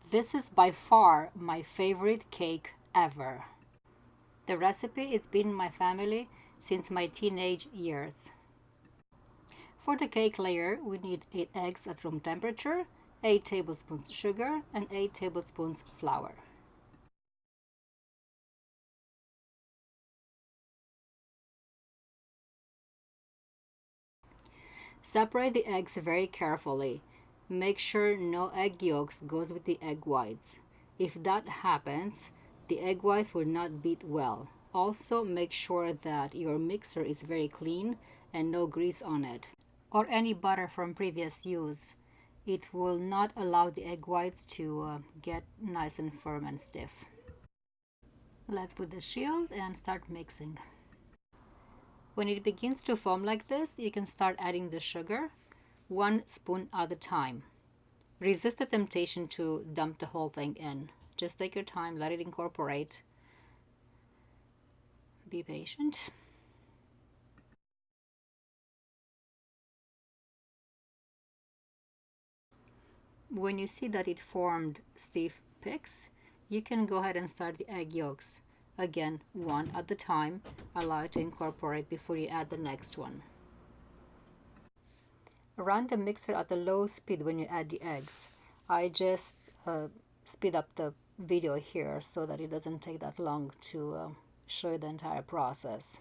This is by far my favorite cake ever. The recipe, it's been in my family since my teenage years. For the cake layer, we need 8 eggs at room temperature, 8 tablespoons sugar, and 8 tablespoons flour. Separate the eggs very carefully. Make sure no egg yolks goes with the egg whites. If that happens, the egg whites will not beat well. Also, make sure that your mixer is very clean and no grease on it, or any butter from previous use. It will not allow the egg whites to get nice and firm and stiff. Let's put the shield and start mixing. When it begins to foam like this, you can start adding the sugar, 1 spoon at a time. Resist the temptation to dump the whole thing in. Just take your time, let it incorporate. Be patient. When you see that it formed stiff peaks, you can go ahead and start the egg yolks. Again, 1 at a time. Allow it to incorporate before you add the next one. Run the mixer at a low speed when you add the eggs. I just speed up the video here so that it doesn't take that long to show you the entire process.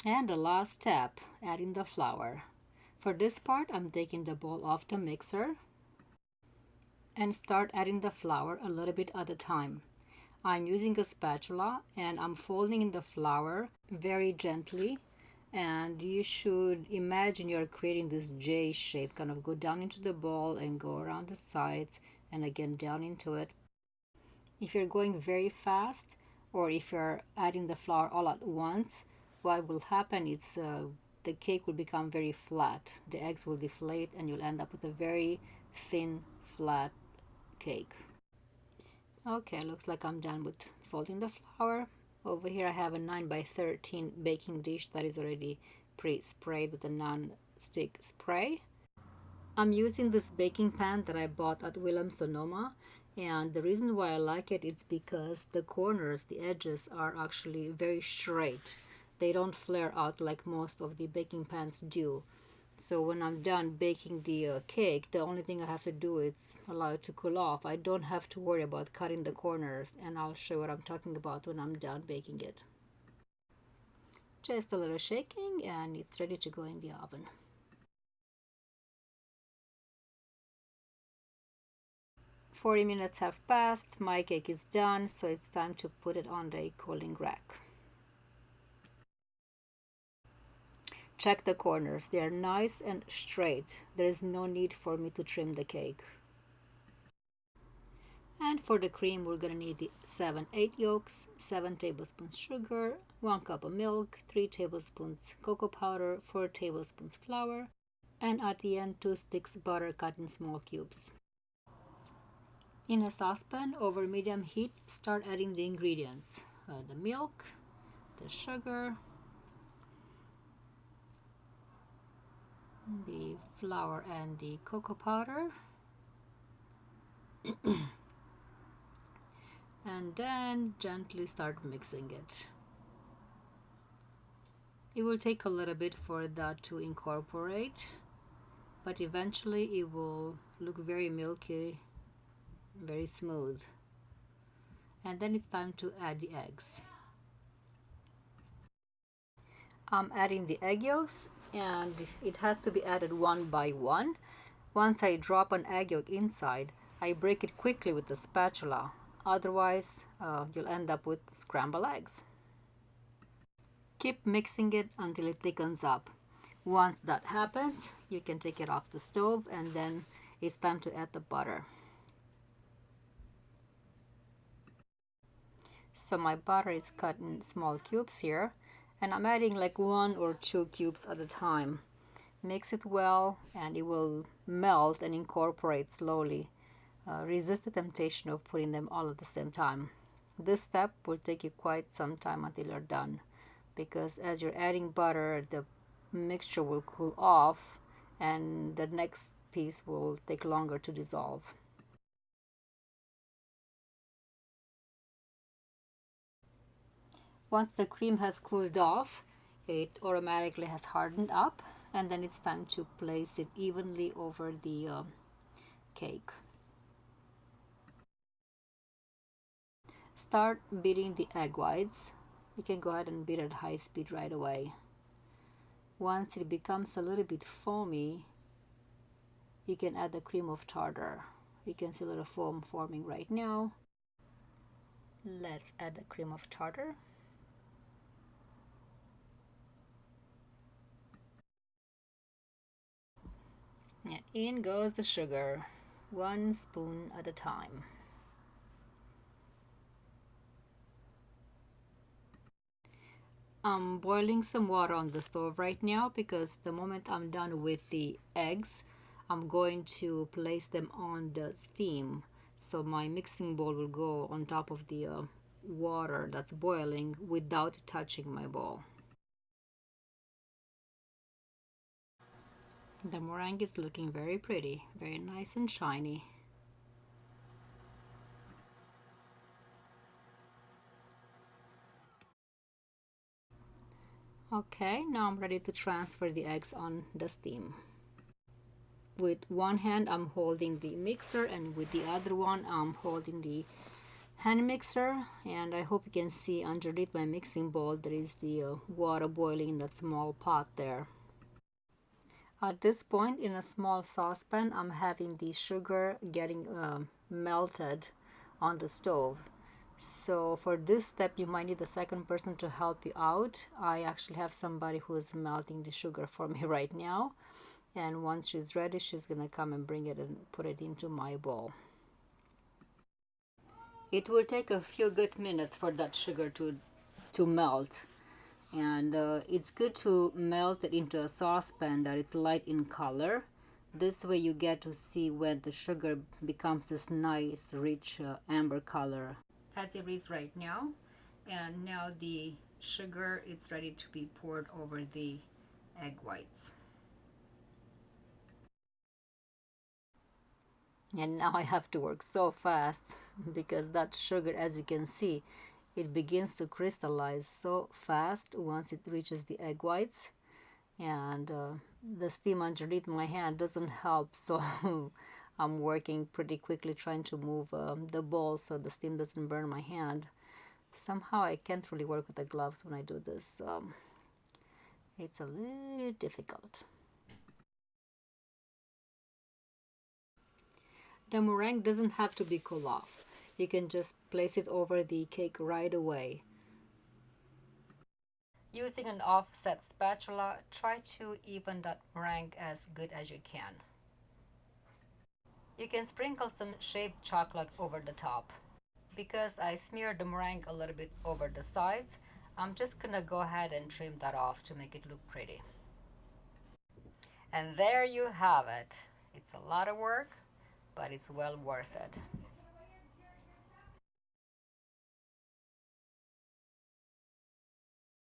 And the last step, adding the flour. For this part, I'm taking the bowl off the mixer and start adding the flour a little bit at a time. I'm using a spatula and I'm folding in the flour very gently, and you should imagine you're creating this J shape, kind of go down into the bowl and go around the sides and again down into it. If you're going very fast or if you're adding the flour all at once, what will happen is the cake will become very flat. The eggs will deflate and you'll end up with a very thin, flat cake. Okay, looks like I'm done with folding the flour. Over here I have a 9 by 13 baking dish that is already pre-sprayed with a non-stick spray. I'm using this baking pan that I bought at Williams-Sonoma, and the reason why I like it is because the corners, the edges are actually very straight. They don't flare out like most of the baking pans do. So when I'm done baking the cake, the only thing I have to do is allow it to cool off. I don't have to worry about cutting the corners, and I'll show you what I'm talking about when I'm done baking it. Just a little shaking and it's ready to go in the oven. "40 minutes have passed, my cake is done, so it's time to put it on the cooling rack. Check the corners, they are nice and straight. There is no need for me to trim the cake. And for the cream, we're gonna need the 7 egg yolks, 7 tablespoons sugar, 1 cup of milk, 3 tablespoons cocoa powder, 4 tablespoons flour, and at the end 2 sticks butter cut in small cubes. In a saucepan over medium heat, start adding the ingredients. The milk, the sugar, the flour and the cocoa powder, and then gently start mixing it. It will take a little bit for that to incorporate, but eventually it will look very milky, very smooth. And then it's time to add the eggs. I'm adding the egg yolks, and it has to be added one by one. Once I drop an egg yolk inside, I break it quickly with the spatula. Otherwise, you'll end up with scrambled eggs. Keep mixing it until it thickens up. Once that happens, you can take it off the stove, and then it's time to add the butter. So my butter is cut in small cubes here, and I'm adding like 1 or 2 cubes at a time. Mix it well and it will melt and incorporate slowly. Resist the temptation of putting them all at the same time. This step will take you quite some time until you're done, because as you're adding butter, the mixture will cool off, and the next piece will take longer to dissolve. Once the cream has cooled off, it automatically has hardened up, and then it's time to place it evenly over the cake. Start beating the egg whites. You can go ahead and beat at high speed right away. Once it becomes a little bit foamy, you can add the cream of tartar. You can see a little foam forming right now. Let's add the cream of tartar. And in goes the sugar, 1 spoon at a time. I'm boiling some water on the stove right now because the moment I'm done with the eggs, I'm going to place them on the steam. So my mixing bowl will go on top of the water that's boiling without touching my bowl. The meringue is looking very pretty, very nice and shiny. Okay, now I'm ready to transfer the eggs on the steam. With one hand I'm holding the mixer, and with the other one I'm holding the hand mixer, and I hope you can see underneath my mixing bowl there is the water boiling in that small pot there. At this point, in a small saucepan, I'm having the sugar getting melted on the stove. So for this step, you might need a second person to help you out. I actually have somebody who is melting the sugar for me right now. And once she's ready, she's gonna come and bring it and put it into my bowl. It will take a few good minutes for that sugar to melt. And it's good to melt it into a saucepan that it's light in color. This way you get to see when the sugar becomes this nice rich amber color as it is right now. And now the sugar is ready to be poured over the egg whites. And now I have to work so fast because that sugar, as you can see, it begins to crystallize so fast once it reaches the egg whites, and the steam underneath my hand doesn't help, so I'm working pretty quickly trying to move the bowl so the steam doesn't burn my hand. Somehow I can't really work with the gloves when I do this. It's a little difficult. The meringue doesn't have to be cool off. You can just place it over the cake right away. Using an offset spatula, try to even that meringue as good as you can. You can sprinkle some shaved chocolate over the top. Because I smeared the meringue a little bit over the sides, I'm just gonna go ahead and trim that off to make it look pretty. And there you have it. It's a lot of work, but it's well worth it.